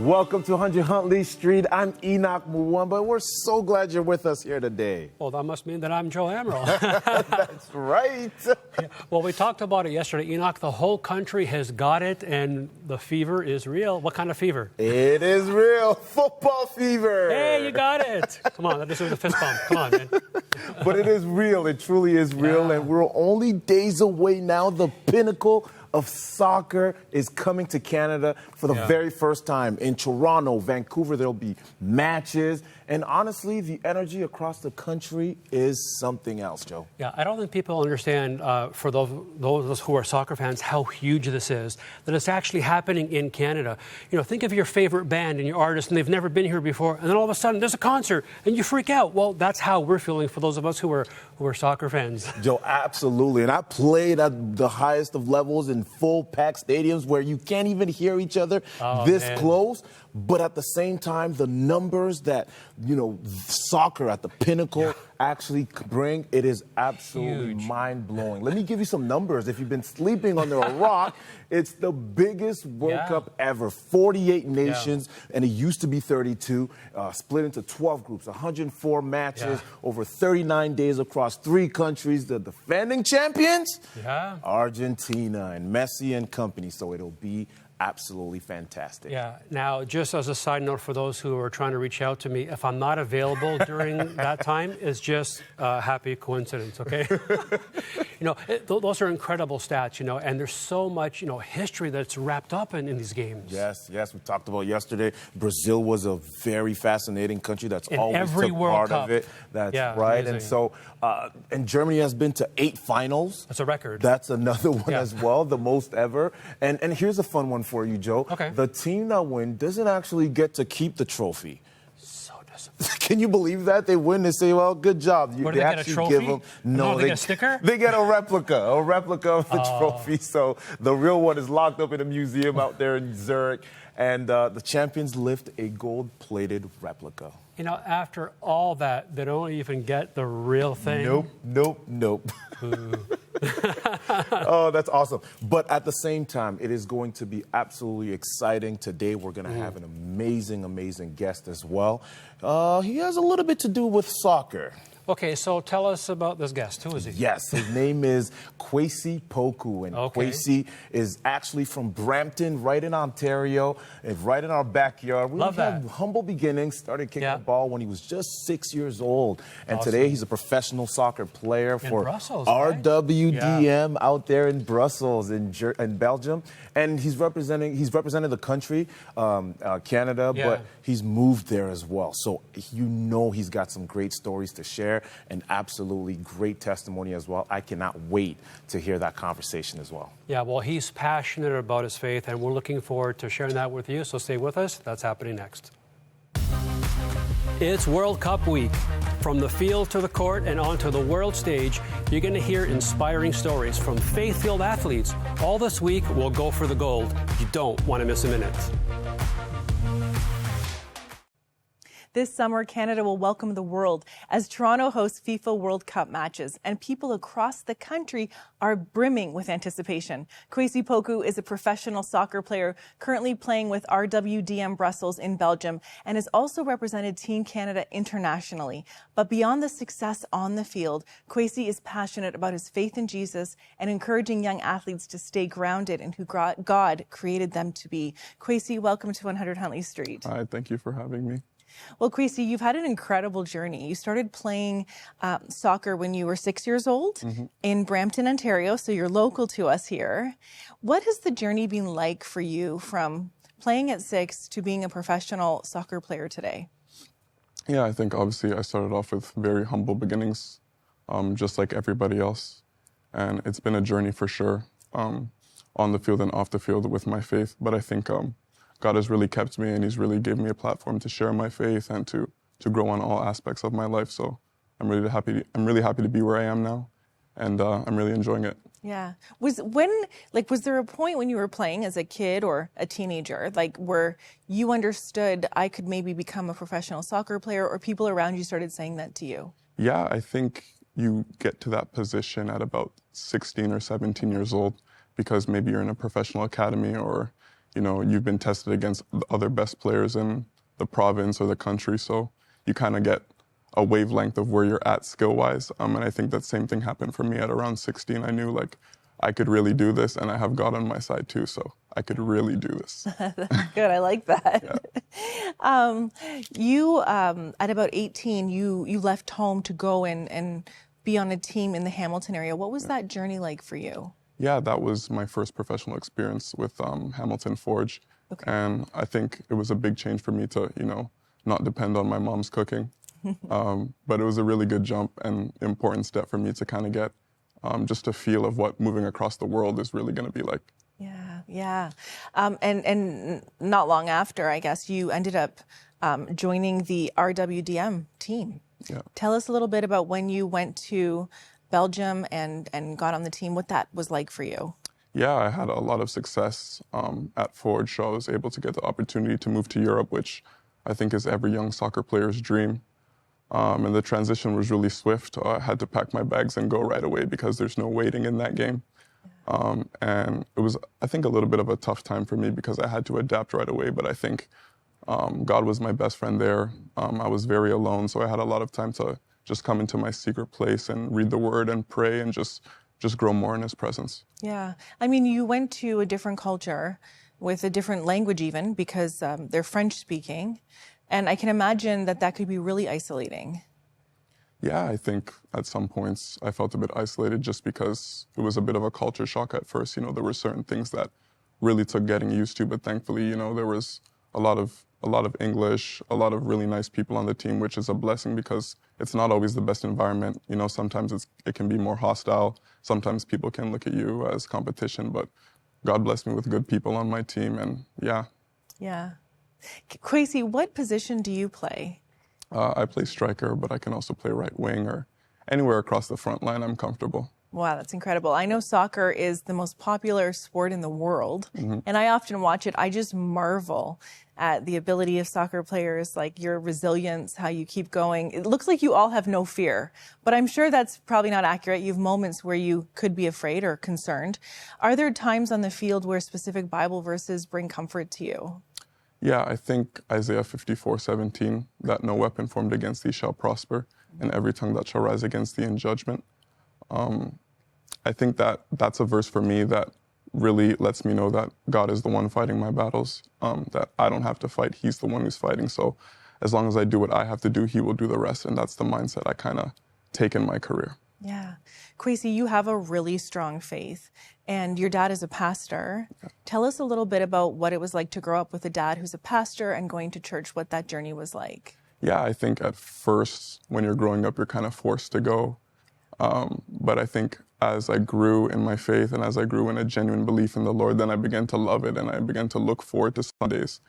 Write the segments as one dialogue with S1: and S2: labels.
S1: Welcome to 100 Huntley Street. I'm Enoch Muwamba. We're so glad you're with us here today.
S2: Well, that must mean that I'm Joe Amaral.
S1: That's right.
S2: Yeah. Well, we talked about it yesterday, Enoch. The whole country has got it, and the fever is real. What kind of fever?
S1: It is real. Football fever.
S2: Hey, you got it. Come on, this is a fist bump. Come on, man.
S1: But it is real. It truly is real. And we're only days away now. The pinnacle of soccer is coming to Canada for the very first time. In Toronto, Vancouver, there'll be matches. And honestly, the energy across the country is something else, Joe.
S2: Yeah, I don't think people understand, for those of us who are soccer fans, how huge this is, that it's actually happening in Canada. You know, think of your favorite band and your artist, and they've never been here before, and then all of a sudden there's a concert, and you freak out. Well, that's how we're feeling for those of us who are soccer fans.
S1: Joe, absolutely. And I played at the highest of levels in full-packed stadiums where you can't even hear each other close. But at the same time, the numbers that, soccer at the pinnacle actually bring, it is absolutely mind-blowing. Let me give you some numbers. If you've been sleeping under a rock, it's the biggest World Cup ever. 48 nations, and it used to be 32, split into 12 groups, 104 matches, over 39 days across 3 countries. The defending champions, Argentina and Messi and company. So it'll be absolutely fantastic.
S2: Yeah. Now, just as a side note for those who are trying to reach out to me, if I'm not available during that time, it's just a happy coincidence, okay? Those are incredible stats, and there's so much, history that's wrapped up in these games.
S1: Yes. We talked about yesterday. Brazil was a very fascinating country that's always
S2: every
S1: took
S2: World
S1: part
S2: Cup.
S1: of it. That's right. Amazing. And so, and Germany has been to 8 finals.
S2: That's a record.
S1: That's another one as well, the most ever. And here's a fun one for you, Joe.
S2: Okay.
S1: The team that wins doesn't actually get to keep the trophy.
S2: So disappointing.
S1: Can you believe that? They win, they say, well, good job.
S2: What, do they get a trophy?
S1: Give them, no,
S2: they get a sticker?
S1: They get a replica of the trophy. So the real one is locked up in a museum out there in Zurich. And the champions lift a gold-plated replica.
S2: After all that, they don't even get the real thing.
S1: Nope. Oh, that's awesome. But at the same time, it is going to be absolutely exciting. Today, we're going to have an amazing guest as well. He has a little bit to do with soccer.
S2: Okay, so tell us about this guest. Who is he?
S1: Yes, his name is Kwasi Poku, and Kwasi is actually from Brampton, right in Ontario, and right in our backyard. We had humble beginnings, started kicking the ball when he was just 6 years old, and today he's a professional soccer player for
S2: Brussels,
S1: RWDM out there in Brussels, in Belgium, and he's represented the country, Canada, but he's moved there as well. So he's got some great stories to share. And absolutely great testimony as well. I cannot wait to hear that conversation as well.
S2: Yeah, well, he's passionate about his faith, and we're looking forward to sharing that with you. So stay with us. That's happening next. It's World Cup week. From the field to the court and onto the world stage, you're going to hear inspiring stories from faith-filled athletes. All this week, we'll go for the gold. You don't want to miss a minute.
S3: This summer, Canada will welcome the world as Toronto hosts FIFA World Cup matches, and people across the country are brimming with anticipation. Kwasi Poku is a professional soccer player currently playing with RWDM Brussels in Belgium and has also represented Team Canada internationally. But beyond the success on the field, Kwasi is passionate about his faith in Jesus and encouraging young athletes to stay grounded in who God created them to be. Kwasi, welcome to 100 Huntley Street.
S4: Hi, thank you for having me.
S3: Well, Kwasi, you've had an incredible journey. You started playing soccer when you were 6 years old in Brampton, Ontario, so you're local to us here. What has the journey been like for you from playing at 6 to being a professional soccer player today?
S4: Yeah, I think obviously I started off with very humble beginnings, just like everybody else. And it's been a journey for sure, on the field and off the field with my faith. But I think God has really kept me, and he's really given me a platform to share my faith and to grow on all aspects of my life. So I'm really happy to be where I am now, and I'm really enjoying it.
S3: Yeah. Was there a point when you were playing as a kid or a teenager, where you understood I could maybe become a professional soccer player, or people around you started saying that to you?
S4: Yeah, I think you get to that position at about 16 or 17 years old, because maybe you're in a professional academy or you've been tested against the other best players in the province or the country, so you kind of get a wavelength of where you're at skill-wise. And I think that same thing happened for me at around 16. I knew like I could really do this, and I have God on my side too, so I could really do this.
S3: That's good. I like that. Yeah. You, at about 18, you left home to go and be on a team in the Hamilton area. What was that journey like for you?
S4: Yeah, that was my first professional experience with Hamilton Forge. Okay. And I think it was a big change for me to, not depend on my mom's cooking. But it was a really good jump and important step for me to kind of get just a feel of what moving across the world is really going to be like.
S3: Yeah. And not long after, I guess, you ended up joining the RWDM team.
S4: Yeah.
S3: Tell us a little bit about when you went to Belgium and got on the team, what that was like for you.
S4: Yeah, I had a lot of success at Forge, so I was able to get the opportunity to move to Europe, which I think is every young soccer player's dream. And the transition was really swift. I had to pack my bags and go right away because there's no waiting in that game. And it was, I think, a little bit of a tough time for me because I had to adapt right away. But I think God was my best friend there. I was very alone, so I had a lot of time to just come into my secret place and read the Word and pray and just grow more in His presence.
S3: Yeah. I mean, you went to a different culture with a different language even because they're French-speaking. And I can imagine that could be really isolating.
S4: Yeah, I think at some points I felt a bit isolated just because it was a bit of a culture shock at first. There were certain things that really took getting used to, but thankfully, there was a lot of English, a lot of really nice people on the team, which is a blessing because it's not always the best environment. Sometimes it can be more hostile. Sometimes people can look at you as competition, but God blessed me with good people on my team, and yeah.
S3: Yeah. Kwasi, what position do you play?
S4: I play striker, but I can also play right wing or anywhere across the front line. I'm comfortable.
S3: Wow, that's incredible. I know soccer is the most popular sport in the world, and I often watch it. I just marvel at the ability of soccer players, like your resilience, how you keep going. It looks like you all have no fear, but I'm sure that's probably not accurate. You have moments where you could be afraid or concerned. Are there times on the field where specific Bible verses bring comfort to you?
S4: Yeah, I think Isaiah 54:17, that no weapon formed against thee shall prosper, and every tongue that shall rise against thee in judgment. I think that's a verse for me that really lets me know that God is the one fighting my battles, that I don't have to fight. He's the one who's fighting. So as long as I do what I have to do, He will do the rest. And that's the mindset I kind of take in my career.
S3: Yeah. Kwasi, you have a really strong faith, and your dad is a pastor. Yeah. Tell us a little bit about what it was like to grow up with a dad who's a pastor and going to church, what that journey was like.
S4: Yeah, I think at first, when you're growing up, you're kind of forced to go. But I think as I grew in my faith and as I grew in a genuine belief in the Lord, then I began to love it and I began to look forward to Sundays.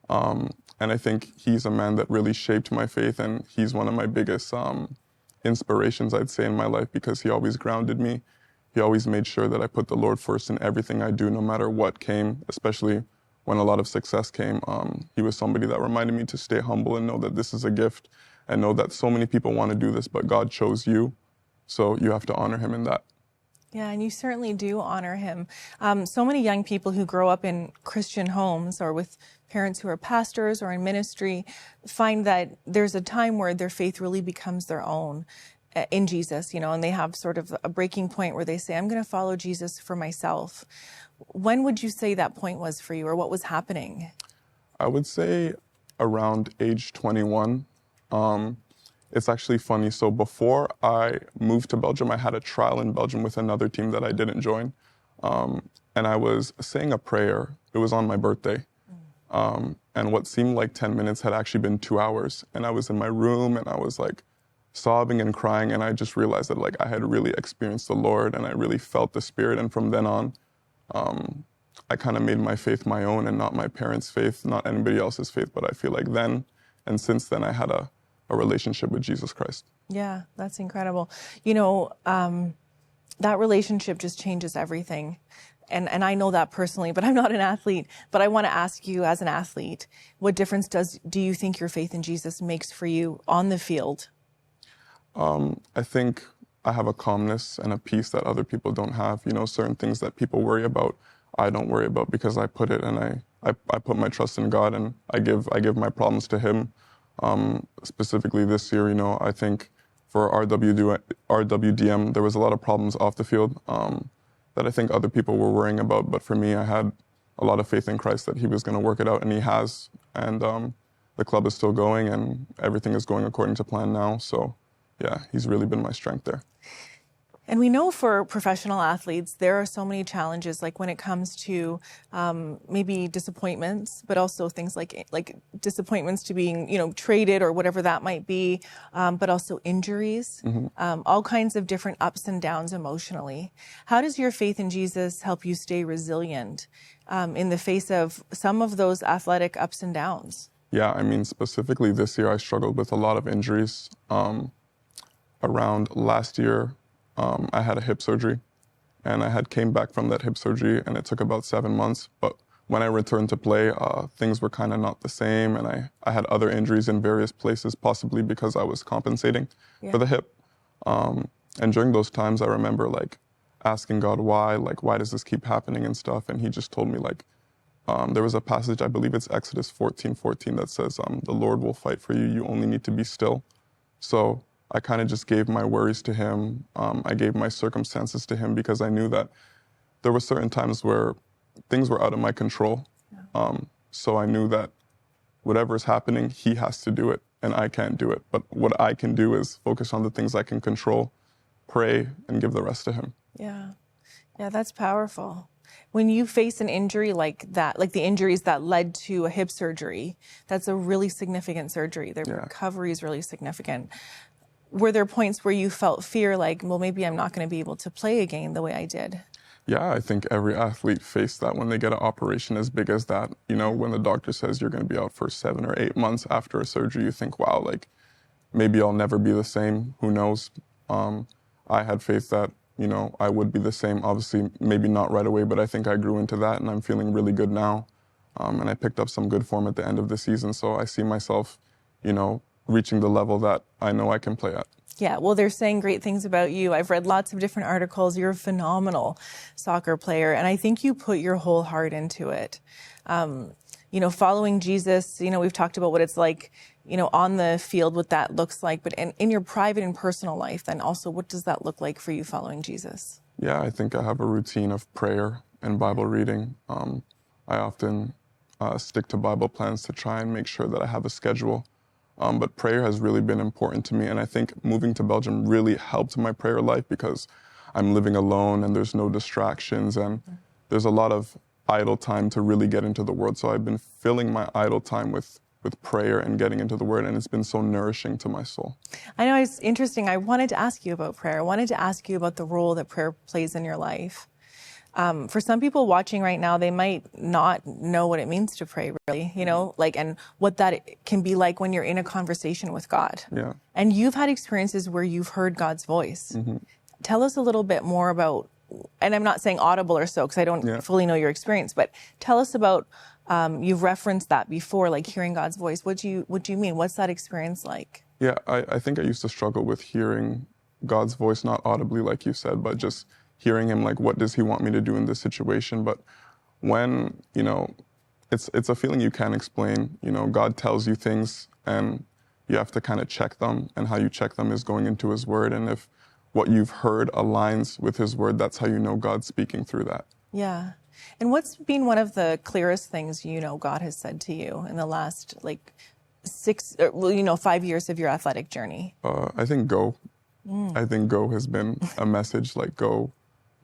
S4: And I think he's a man that really shaped my faith, and he's one of my biggest inspirations, I'd say, in my life, because he always grounded me. He always made sure that I put the Lord first in everything I do, no matter what came, especially when a lot of success came. He was somebody that reminded me to stay humble and know that this is a gift, and know that so many people want to do this, but God chose you, so you have to honor Him in that.
S3: Yeah, and you certainly do honor Him. So many young people who grow up in Christian homes or with parents who are pastors or in ministry find that there's a time where their faith really becomes their own in Jesus, and they have sort of a breaking point where they say, I'm going to follow Jesus for myself. When would you say that point was for you, or what was happening?
S4: I would say around age 21. It's actually funny. So before I moved to Belgium, I had a trial in Belgium with another team that I didn't join. And I was saying a prayer. It was on my birthday. And what seemed like 10 minutes had actually been 2 hours. And I was in my room and I was like sobbing and crying. And I just realized that like I had really experienced the Lord and I really felt the Spirit. And from then on, I kind of made my faith my own and not my parents' faith, not anybody else's faith. But I feel like then and since then I had a relationship with Jesus Christ.
S3: Yeah, that's incredible. That relationship just changes everything. And I know that personally, but I'm not an athlete. But I want to ask you, as an athlete, what difference do you think your faith in Jesus makes for you on the field?
S4: I think I have a calmness and a peace that other people don't have. Certain things that people worry about I don't worry about, because I put it and I put my trust in God, and I give my problems to Him. Specifically this year, I think for RWDM, there was a lot of problems off the field that I think other people were worrying about. But for me, I had a lot of faith in Christ that He was going to work it out, and He has. And the club is still going, and everything is going according to plan now. So, yeah, He's really been my strength there.
S3: And we know for professional athletes, there are so many challenges, like when it comes to maybe disappointments, but also things like disappointments to being, traded or whatever that might be, but also injuries, all kinds of different ups and downs emotionally. How does your faith in Jesus help you stay resilient in the face of some of those athletic ups and downs?
S4: Yeah, I mean, specifically this year, I struggled with a lot of injuries. Around last year, I had a hip surgery, and I had came back from that hip surgery, and it took about 7 months. But when I returned to play, things were kind of not the same, and I had other injuries in various places, possibly because I was compensating for the hip. And during those times, I remember asking God why does this keep happening and stuff, and He just told me there was a passage, I believe it's Exodus 14:14, that says, the Lord will fight for you, you only need to be still. So I kind of just gave my worries to Him. I gave my circumstances to Him, because I knew that there were certain times where things were out of my control. So I knew that whatever is happening, He has to do it, and I can't do it. But what I can do is focus on the things I can control, pray, and give the rest to Him.
S3: Yeah, that's powerful. When you face an injury like that, like the injuries that led to a hip surgery, that's a really significant surgery. The recovery is really significant. Were there points where you felt fear, well, maybe I'm not going to be able to play again the way I did?
S4: Yeah, I think every athlete faced that when they get an operation as big as that. When the doctor says you're going to be out for 7 or 8 months after a surgery, you think, wow, maybe I'll never be the same. Who knows? I had faith that, I would be the same. Obviously, maybe not right away, but I think I grew into that, and I'm feeling really good now. And I picked up some good form at the end of the season, so I see myself, reaching the level that I know I can play at.
S3: Yeah, well, they're saying great things about you. I've read lots of different articles. You're a phenomenal soccer player, and I think you put your whole heart into it. Following Jesus, we've talked about what it's like, on the field, what that looks like, but in your private and personal life, then also, what does that look like for you following Jesus? Yeah,
S4: I think I have a routine of prayer and Bible reading. I often stick to Bible plans to try and make sure that I have a schedule. But prayer has really been important to me, and I think moving to Belgium really helped my prayer life, because I'm living alone and there's no distractions, and there's a lot of idle time to really get into the Word. So I've been filling my idle time with prayer and getting into the Word, and it's been so nourishing to my soul.
S3: I know, it's interesting. I wanted to ask you about prayer. I wanted to ask you about the role that prayer plays in your life. For some people watching right now, they might not know what it means to pray, really, and what that can be like when you're in a conversation with God.
S4: Yeah.
S3: And you've had experiences where you've heard God's voice. Mm-hmm. Tell us a little bit more about, and I'm not saying audible or so, because I don't fully know your experience, but tell us about, you've referenced that before, like hearing God's voice. What do you mean? What's that experience like?
S4: Yeah, I think I used to struggle with hearing God's voice, not audibly, like you said, but just hearing Him, what does He want me to do in this situation? But when, it's a feeling you can't explain. God tells you things, and you have to kind of check them, and how you check them is going into His Word, and if what you've heard aligns with His Word, that's how you know God's speaking through that.
S3: Yeah. And what's been one of the clearest things God has said to you in the last 5 years of your athletic journey?
S4: I think go. I think go has been a message, go.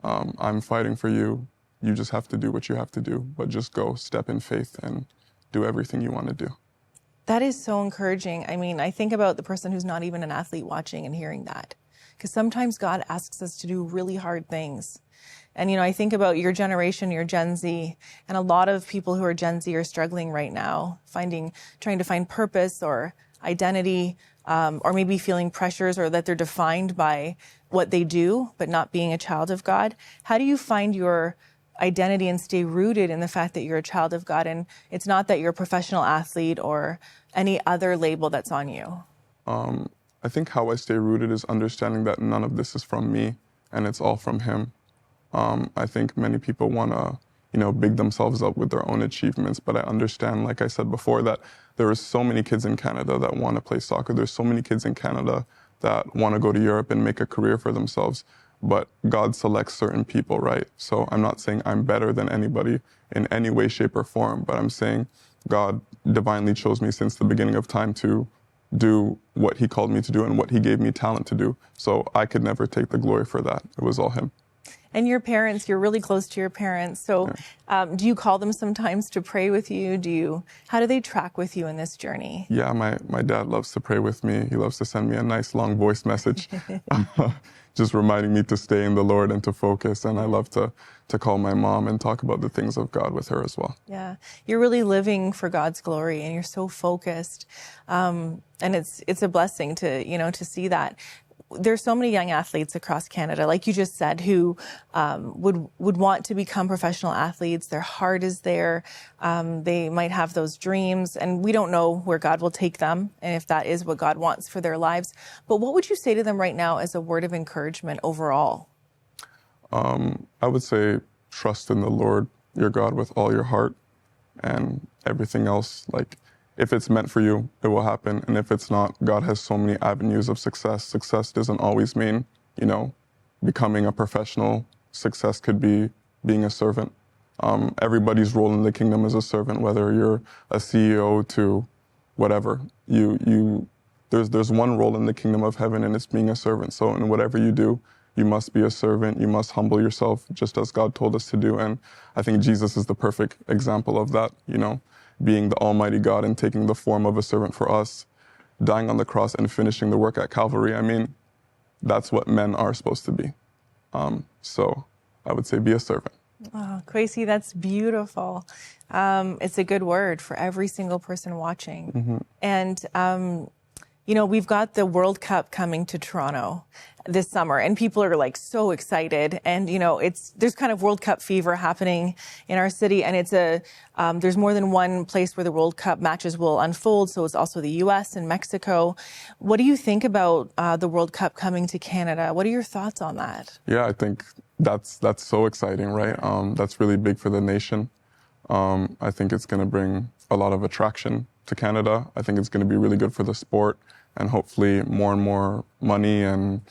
S4: I'm fighting for you. You just have to do what you have to do, but just go, step in faith, and do everything you want to do.
S3: That is so encouraging. I mean, I think about the person who's not even an athlete watching and hearing that, because sometimes God asks us to do really hard things. And, I think about your generation, your Gen Z, and a lot of people who are Gen Z are struggling right now, trying to find purpose or identity, or maybe feeling pressures, or that they're defined by what they do, but not being a child of God. How do you find your identity and stay rooted in the fact that you're a child of God, and it's not that you're a professional athlete or any other label that's on you?
S4: I think how I stay rooted is understanding that none of this is from me, and it's all from Him. I think many people want to, big themselves up with their own achievements. But I understand, like I said before, that there are so many kids in Canada that want to play soccer. There's so many kids in Canada that want to go to Europe and make a career for themselves. But God selects certain people, right? So I'm not saying I'm better than anybody in any way, shape, or form, but I'm saying God divinely chose me since the beginning of time to do what he called me to do and what he gave me talent to do. So I could never take the glory for that. It was all him.
S3: And your parents, you're really close to your parents. So do you call them sometimes to pray with you? How do they track with you in this journey?
S4: Yeah, my dad loves to pray with me. He loves to send me a nice long voice message, just reminding me to stay in the Lord and to focus. And I love to call my mom and talk about the things of God with her as well.
S3: Yeah, you're really living for God's glory and you're so focused. And it's a blessing to see that. There's so many young athletes across Canada, like you just said, who would want to become professional athletes. Their heart is there. They might have those dreams, and we don't know where God will take them and if that is what God wants for their lives. But what would you say to them right now as a word of encouragement overall?
S4: I would say trust in the Lord, your God, with all your heart, and everything else, like, if it's meant for you, it will happen. And if it's not, God has so many avenues of success. Success doesn't always mean, becoming a professional. Success could be being a servant. Everybody's role in the kingdom is a servant, whether you're a CEO to whatever. There's one role in the kingdom of heaven, and it's being a servant. So in whatever you do, you must be a servant. You must humble yourself, just as God told us to do. And I think Jesus is the perfect example of that, being the Almighty God and taking the form of a servant for us, dying on the cross and finishing the work at Calvary. I mean, that's what men are supposed to be. So I would say be a servant.
S3: Oh, Kwasi, that's beautiful. It's a good word for every single person watching.
S4: Mm-hmm.
S3: And, we've got the World Cup coming to Toronto this summer, and people are like so excited. And, there's kind of World Cup fever happening in our city. And there's more than one place where the World Cup matches will unfold. So it's also the U.S. and Mexico. What do you think about the World Cup coming to Canada? What are your thoughts on that?
S4: Yeah, I think that's so exciting, right? That's really big for the nation. I think it's going to bring a lot of attraction to Canada. I think it's going to be really good for the sport, and hopefully more and more money and,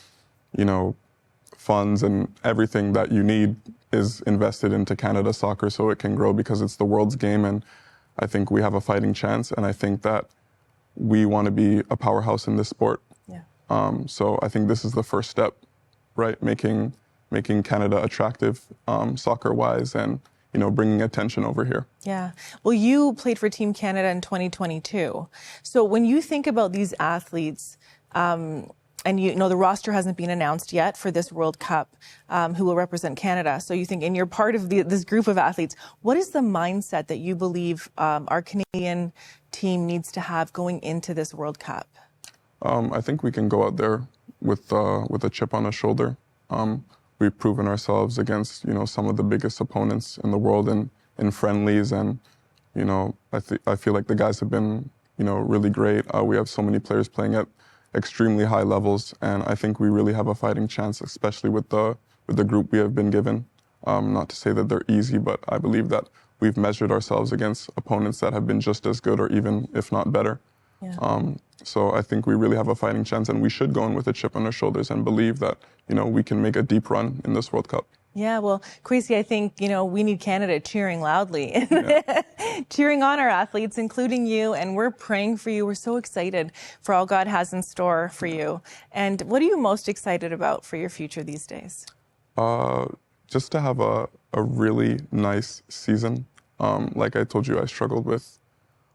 S4: funds and everything that you need is invested into Canada soccer so it can grow, because it's the world's game. And I think we have a fighting chance. And I think that we want to be a powerhouse in this sport. Yeah. So I think this is the first step, right? Making Canada attractive soccer-wise, and bringing attention over here.
S3: Yeah. Well, you played for Team Canada in 2022. So when you think about these athletes, and the roster hasn't been announced yet for this World Cup, who will represent Canada. So you think, and you're part of this group of athletes, what is the mindset that you believe our Canadian team needs to have going into this World Cup?
S4: I think we can go out there with a chip on our shoulder. We've proven ourselves against, some of the biggest opponents in the world in friendlies. And, I feel like the guys have been, really great. We have so many players playing at extremely high levels. And I think we really have a fighting chance, especially with the group we have been given. Not to say that they're easy, but I believe that we've measured ourselves against opponents that have been just as good or even, if not better. Yeah. So I think we really have a fighting chance, and we should go in with a chip on our shoulders and believe that, we can make a deep run in this World Cup.
S3: Yeah, well, Kwasi, I think, we need Canada cheering loudly, cheering on our athletes, including you, and we're praying for you. We're so excited for all God has in store for you. And what are you most excited about for your future these days?
S4: Just to have a really nice season. Like I told you, I struggled with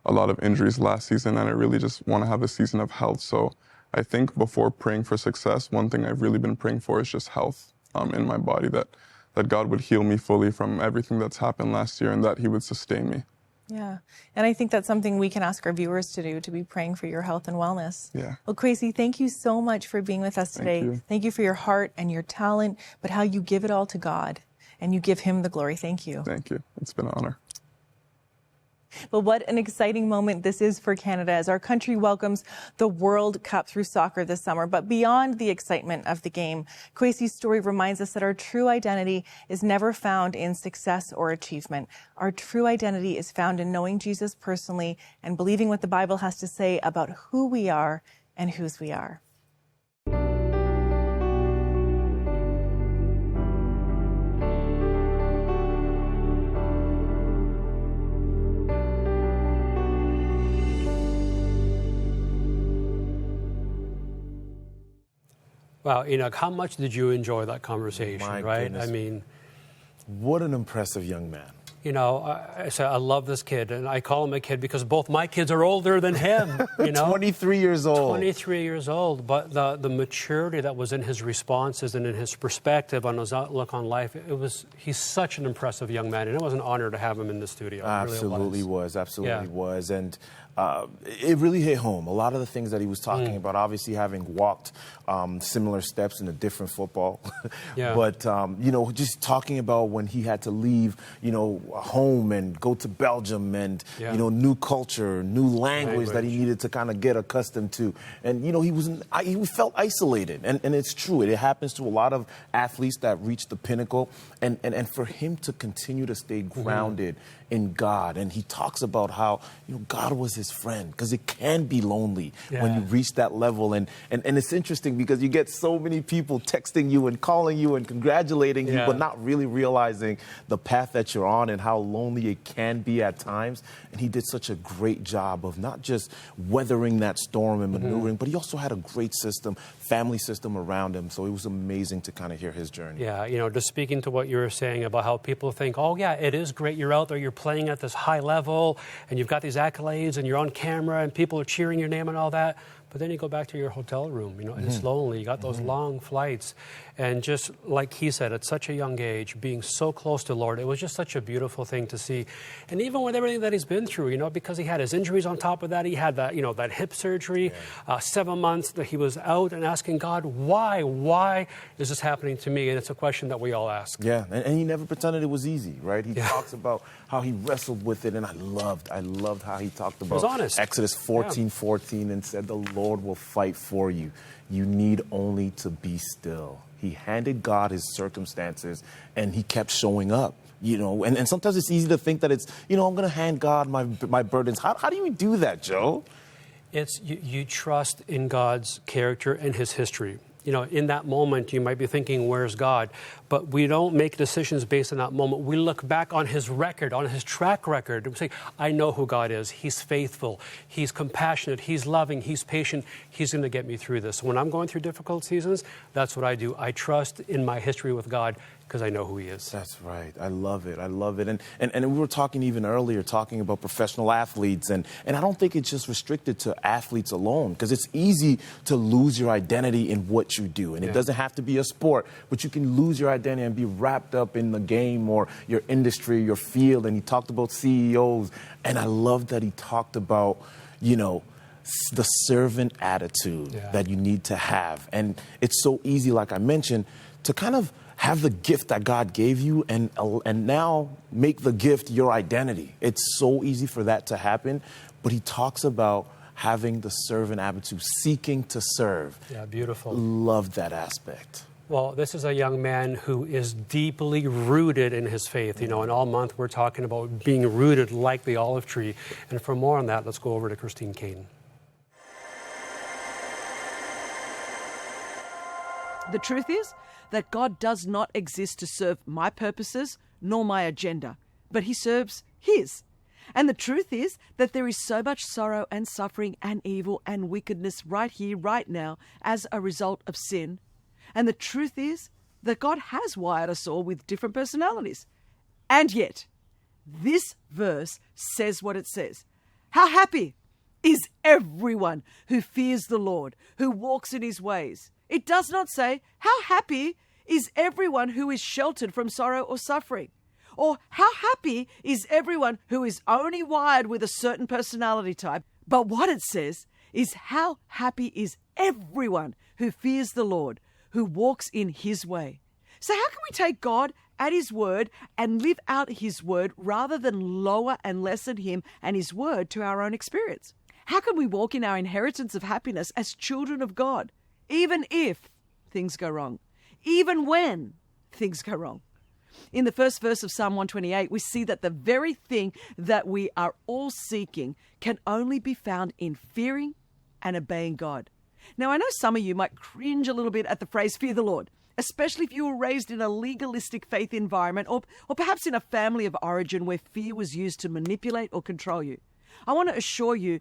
S4: a lot of injuries last season, and I really just want to have a season of health. So I think before praying for success, one thing I've really been praying for is just health in my body, that God would heal me fully from everything that's happened last year, and that he would sustain me.
S3: Yeah. And I think that's something we can ask our viewers to do, to be praying for your health and wellness.
S4: Yeah.
S3: Well, Kwasi, thank you so much for being with us today. Thank you for your heart and your talent, but how you give it all to God and you give him the glory. Thank you.
S4: Thank you. It's been an honor.
S3: Well, what an exciting moment this is for Canada as our country welcomes the World Cup through soccer this summer. But beyond the excitement of the game, Kwasi's story reminds us that our true identity is never found in success or achievement. Our true identity is found in knowing Jesus personally and believing what the Bible has to say about who we are and whose we are.
S2: Wow, Enoch, how much did you enjoy that conversation,
S1: My
S2: right?
S1: goodness.
S2: I mean,
S1: What an impressive young man.
S2: you know, I love this kid, and I call him a kid because both my kids are older than him, you know?
S1: 23 years old.
S2: 23 years old, but the maturity that was in his responses and in his perspective on his outlook on life, he's such an impressive young man, and it was an honor to have him in the studio.
S1: Absolutely was. Absolutely
S2: Yeah.
S1: was. And it really hit home. A lot of the things that he was talking about, obviously having walked similar steps in a different football.
S2: Yeah.
S1: But, you know, just talking about when he had to leave, you know, home and go to Belgium and,
S2: Yeah.
S1: you know, new culture, new language that he needed to kind of get accustomed to. And, you know, he felt isolated. And it's true. It happens to a lot of athletes that reach the pinnacle. And for him to continue to stay grounded in God. And he talks about how, you know, God was his friend, because it can be lonely when you reach that level. And it's interesting because you get so many people texting you and calling you and congratulating you, but not really realizing the path that you're on and how lonely it can be at times. And he did such a great job of not just weathering that storm and maneuvering, but he also had a great system, family system around him. So it was amazing to kind of hear his journey.
S2: Yeah, you know, just speaking to what you were saying about how people think, oh, yeah, it is great. You're out there, you're playing at this high level, and you've got these accolades, and you're on camera, and people are cheering your name and all that. But then you go back to your hotel room, you know, and it's lonely. You got those long flights. And just like he said, at such a young age, being so close to the Lord, it was just such a beautiful thing to see. And even with everything that he's been through, you know, because he had his injuries on top of that, he had that, you know, that hip surgery, 7 months that he was out and asking God, why is this happening to me? And it's a question that we all ask.
S1: Yeah, and he never pretended it was easy, right? He talks about how he wrestled with it, and I loved how he talked about
S2: was honest.
S1: Exodus 14:14 and said, the Lord will fight for you. You need only to be still. He handed God his circumstances, and he kept showing up. You know, and sometimes it's easy to think that it's, you know, I'm going to hand God my burdens. How do you do that, Joe?
S2: It's you trust in God's character and his history. You know, in that moment, you might be thinking, where's God? But we don't make decisions based on that moment. We look back on his record, on his track record, and we say, I know who God is. He's faithful. He's compassionate. He's loving. He's patient. He's going to get me through this. When I'm going through difficult seasons, that's what I do. I trust in my history with God because I know who he is.
S1: That's right. I love it. I love it. And we were talking even earlier, talking about professional athletes. And I don't think it's just restricted to athletes alone, because it's easy to lose your identity in what you do. And it doesn't have to be a sport, but you can lose your identity and be wrapped up in the game or your industry, your field. And he talked about CEOs. And I love that he talked about, you know, the servant attitude that you need to have. And it's so easy, like I mentioned, to kind of have the gift that God gave you and now make the gift your identity. It's so easy for that to happen. But he talks about having the servant attitude, seeking to serve.
S2: Yeah, beautiful.
S1: Love that aspect.
S2: Well, this is a young man who is deeply rooted in his faith. You know, and all month we're talking about being rooted like the olive tree. And for more on that, let's go over to Christine Kane.
S5: The truth is that God does not exist to serve my purposes nor my agenda, but he serves his. And the truth is that there is so much sorrow and suffering and evil and wickedness right here, right now, as a result of sin. And the truth is that God has wired us all with different personalities. And yet, this verse says what it says. How happy is everyone who fears the Lord, who walks in his ways. It does not say, how happy is everyone who is sheltered from sorrow or suffering? Or how happy is everyone who is only wired with a certain personality type? But what it says is, how happy is everyone who fears the Lord, who walks in his way. So how can we take God at his word and live out his word rather than lower and lessen him and his word to our own experience? How can we walk in our inheritance of happiness as children of God, even if things go wrong, even when things go wrong? In the first verse of Psalm 128, we see that the very thing that we are all seeking can only be found in fearing and obeying God. Now, I know some of you might cringe a little bit at the phrase fear the Lord, especially if you were raised in a legalistic faith environment or perhaps in a family of origin where fear was used to manipulate or control you. I want to assure you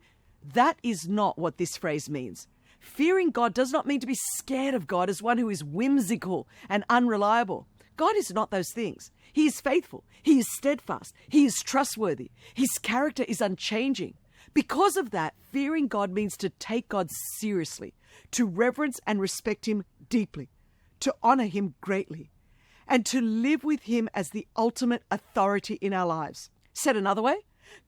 S5: that is not what this phrase means. Fearing God does not mean to be scared of God as one who is whimsical and unreliable. God is not those things. He is faithful. He is steadfast. He is trustworthy. His character is unchanging. Because of that, fearing God means to take God seriously, to reverence and respect him deeply, to honor him greatly, and to live with him as the ultimate authority in our lives. Said another way,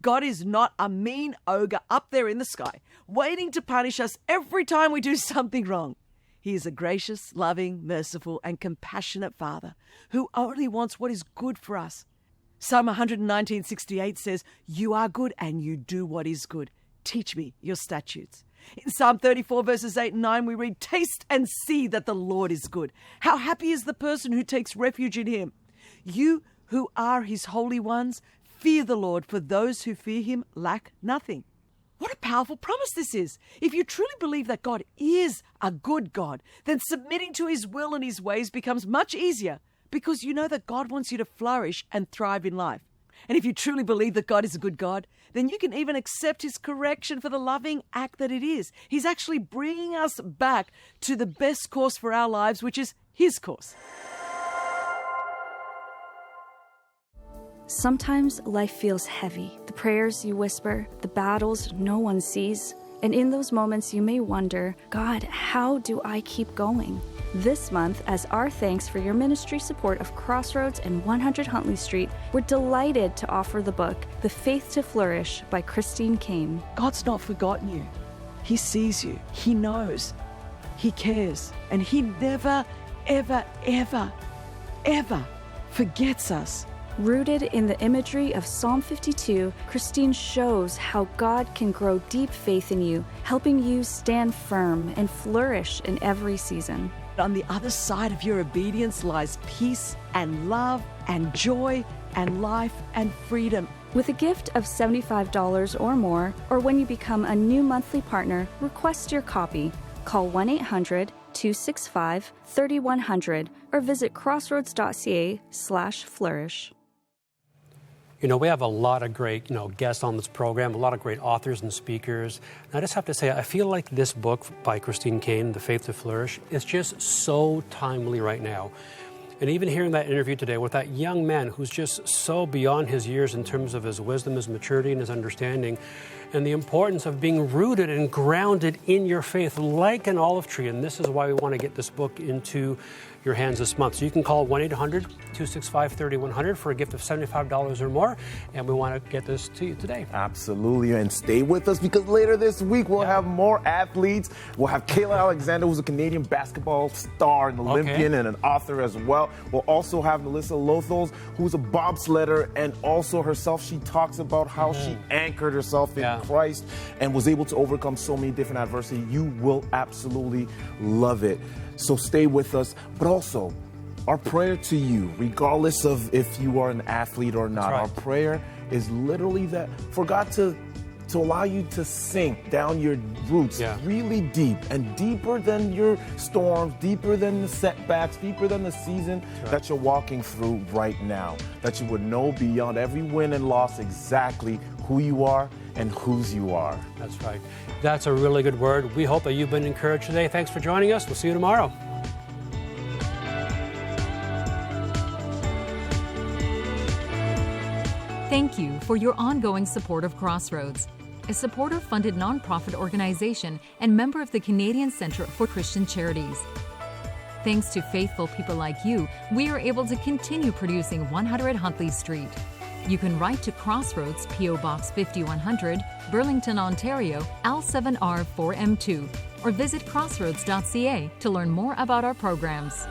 S5: God is not a mean ogre up there in the sky, waiting to punish us every time we do something wrong. He is a gracious, loving, merciful, and compassionate Father who only wants what is good for us. Psalm 119:68 says, "You are good and you do what is good. Teach me your statutes." In Psalm 34 verses 8 and 9, we read, "Taste and see that the Lord is good. How happy is the person who takes refuge in him. You who are his holy ones, fear the Lord, for those who fear him lack nothing." What a powerful promise this is. If you truly believe that God is a good God, then submitting to his will and his ways becomes much easier because you know that God wants you to flourish and thrive in life. And if you truly believe that God is a good God, then you can even accept his correction for the loving act that it is. He's actually bringing us back to the best course for our lives, which is his course.
S6: Sometimes life feels heavy. The prayers you whisper, the battles no one sees. And in those moments, you may wonder, God, how do I keep going? This month, as our thanks for your ministry support of Crossroads and 100 Huntley Street, we're delighted to offer the book, The Faith to Flourish by Christine Kane.
S5: God's not forgotten you. He sees you. He knows. He cares. And he never, ever, ever, ever forgets us.
S6: Rooted in the imagery of Psalm 52, Christine shows how God can grow deep faith in you, helping you stand firm and flourish in every season.
S5: On the other side of your obedience lies peace and love and joy and life and freedom.
S6: With a gift of $75 or more, or when you become a new monthly partner, request your copy. Call 1-800-265-3100 or visit crossroads.ca/flourish.
S2: You know, we have a lot of great, guests on this program, a lot of great authors and speakers. And I just have to say, I feel like this book by Christine Kane, The Faith to Flourish, is just so timely right now. And even hearing that interview today with that young man who's just so beyond his years in terms of his wisdom, his maturity, and his understanding, and the importance of being rooted and grounded in your faith like an olive tree. And this is why we want to get this book into your hands this month. So you can call 1-800-265-3100 for a gift of $75 or more, and we want to get this to you today.
S1: Absolutely, and stay with us because later this week we'll have more athletes. We'll have Kayla Alexander, who's a Canadian basketball star, an Olympian, and an author as well. We'll also have Melissa Lothos, who's a bobsledder, and also herself, she talks about how she anchored herself in Christ and was able to overcome so many different adversity. You will absolutely love it. So stay with us, but also our prayer to you, regardless of if you are an athlete or not, our prayer is literally that for God to allow you to sink down your roots really deep and deeper than your storms, deeper than the setbacks, deeper than the season that you're walking through right now, that you would know beyond every win and loss exactly who you are and whose you are.
S2: That's right. That's a really good word. We hope that you've been encouraged today. Thanks for joining us. We'll see you tomorrow.
S7: Thank you for your ongoing support of Crossroads, a supporter-funded nonprofit organization and member of the Canadian Centre for Christian Charities. Thanks to faithful people like you, we are able to continue producing 100 Huntley Street. You can write to Crossroads, P.O. Box 5100, Burlington, Ontario, L7R4M2, or visit crossroads.ca to learn more about our programs.